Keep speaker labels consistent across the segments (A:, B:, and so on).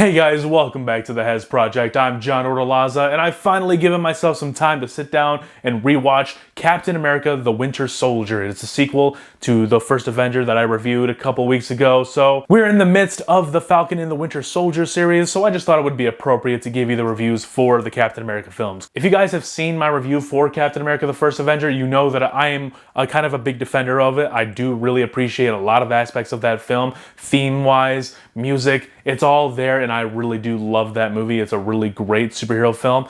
A: Hey guys, welcome back to the Hez Project. I'm John Ortolaza, and I've finally given myself some time to sit down and rewatch Captain America the Winter Soldier. It's a sequel to the first Avenger that I reviewed a couple weeks ago. So we're in the midst of the Falcon and the Winter Soldier series, so I just thought it would be appropriate to give you the reviews for the Captain America films. If you guys have seen my review for Captain America the First Avenger, you know that I am kind of a big defender of it. I do really appreciate a lot of aspects of that film, theme-wise, music, it's all there, and I really do love that movie. It's a really great superhero film.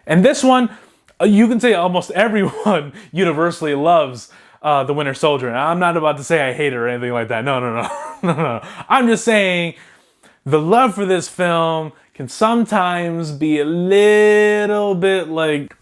A: And this one, you can say almost everyone universally loves the Winter Soldier. And I'm not about to say I hate it or anything like that. No. I'm just saying the love for this film can sometimes be a little bit like...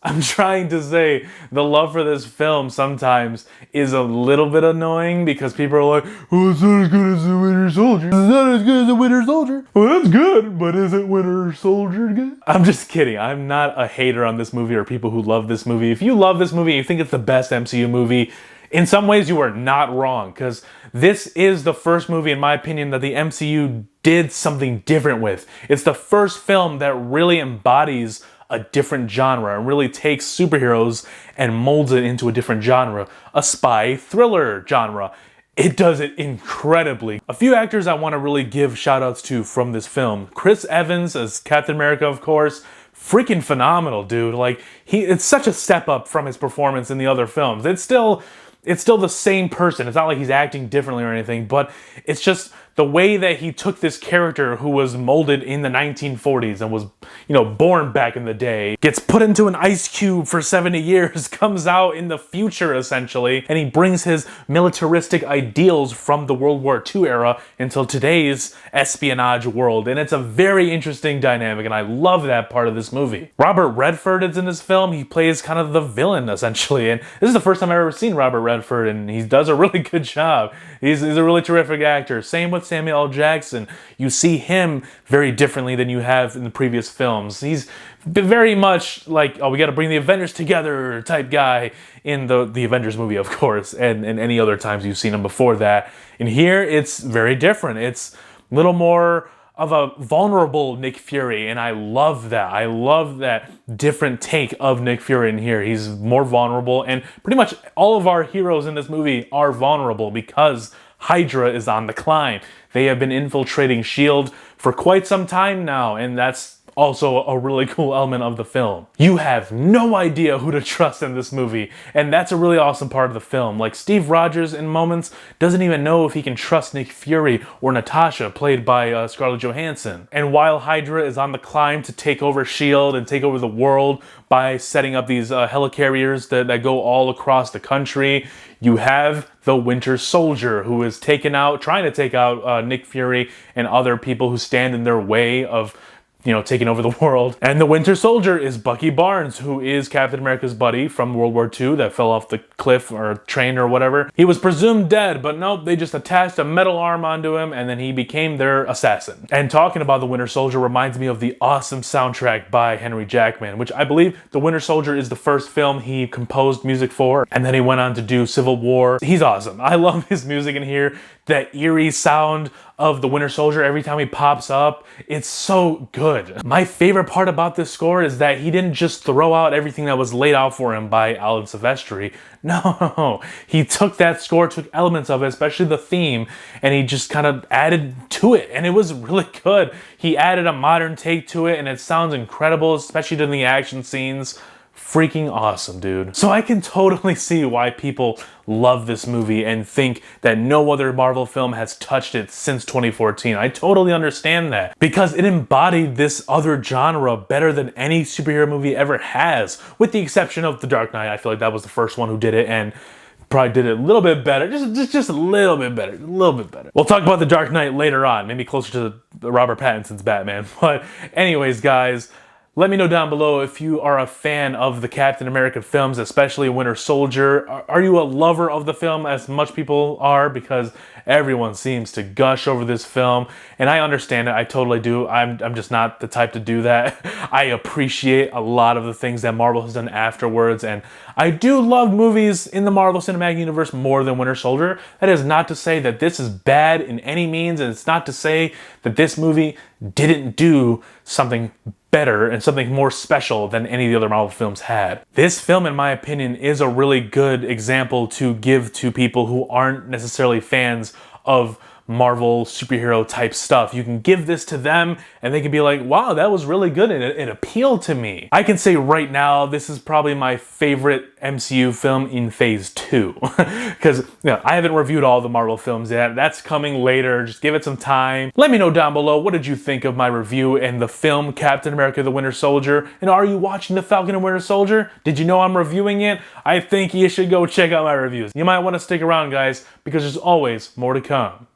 A: I'm trying to say the love for this film sometimes is a little bit annoying because people are like, oh, it's not as good as the Winter Soldier. It's not as good as the Winter Soldier. Well, that's good, but isn't Winter Soldier good? I'm just kidding. I'm not a hater on this movie or people who love this movie. If you love this movie and you think it's the best MCU movie, in some ways you are not wrong, because this is the first movie, in my opinion, that the MCU did something different with. It's the first film that really embodies a different genre and really takes superheroes and molds it into a different genre, a spy thriller genre. It does it incredibly. A few actors I want to really give shout outs to from this film. Chris Evans as Captain America, of course, freaking phenomenal, dude. Like, it's such a step up from his performance in the other films. It's still the same person. It's not like he's acting differently or anything, but it's just the way that he took this character who was molded in the 1940s and was, born back in the day, gets put into an ice cube for 70 years, comes out in the future essentially, and he brings his militaristic ideals from the World War II era until today's espionage world. And it's a very interesting dynamic, and I love that part of this movie. Robert Redford is in this film. He plays kind of the villain essentially, and this is the first time I've ever seen Robert Redford, and he does a really good job. He's a really terrific actor. Same with Samuel L. Jackson. You see him very differently than you have in the previous films. He's very much like, oh, we got to bring the Avengers together type guy in the Avengers movie, of course, and any other times you've seen him before that. And here, it's very different. It's a little more of a vulnerable Nick Fury, and I love that. I love that different take of Nick Fury in here. He's more vulnerable, and pretty much all of our heroes in this movie are vulnerable because Hydra is on the climb. They have been infiltrating S.H.I.E.L.D. for quite some time now, and that's also a really cool element of the film. You have no idea who to trust in this movie, and that's a really awesome part of the film. Like, Steve Rogers in moments doesn't even know if he can trust Nick Fury or Natasha, played by Scarlett Johansson. And while Hydra is on the climb to take over S.H.I.E.L.D. and take over the world by setting up these helicarriers that go all across the country, you have the Winter Soldier, who is trying to take out Nick Fury and other people who stand in their way of taking over the world. And the Winter Soldier is Bucky Barnes, who is Captain America's buddy from World War II that fell off the cliff or train or whatever. He was presumed dead, but nope, they just attached a metal arm onto him and then he became their assassin. And talking about the Winter Soldier reminds me of the awesome soundtrack by Henry Jackman, which I believe the Winter Soldier is the first film he composed music for, and then he went on to do Civil War. He's awesome. I love his music in here. That eerie sound of the Winter Soldier every time he pops up, it's so good. My favorite part about this score is that he didn't just throw out everything that was laid out for him by Alan Silvestri. No, he took that score, took elements of it, especially the theme, and he just kind of added to it, and it was really good. He added a modern take to it, and it sounds incredible, especially during the action scenes. Freaking awesome, dude. So I can totally see why people love this movie and think that no other Marvel film has touched it since 2014. I totally understand that, because it embodied this other genre better than any superhero movie ever has, with the exception of The Dark Knight. I feel like that was the first one who did it, and probably did it a little bit better, just a little bit better, We'll talk about The Dark Knight later on, maybe closer to Robert Pattinson's Batman. But anyways, guys, Let me know down below if you are a fan of the Captain America films, especially Winter Soldier. Are you a lover of the film as much people are? Because everyone seems to gush over this film, and I understand it. I totally do. I'm just not the type to do that. I appreciate a lot of the things that Marvel has done afterwards, and I do love movies in the Marvel Cinematic Universe more than Winter Soldier. That is not to say that this is bad in any means, and it's not to say that this movie didn't do something better and something more special than any of the other Marvel films had. This film, in my opinion, is a really good example to give to people who aren't necessarily fans of Marvel superhero type stuff. You can give this to them and they can be like, wow, that was really good and it appealed to me. I can say right now, this is probably my favorite MCU film in phase 2. Because I haven't reviewed all the Marvel films yet. That's coming later. Just give it some time. Let me know down below, what did you think of my review and the film Captain America the Winter Soldier? And are you watching the Falcon and Winter Soldier? Did you know I'm reviewing it? I think you should go check out my reviews. You might want to stick around, guys, because there's always more to come.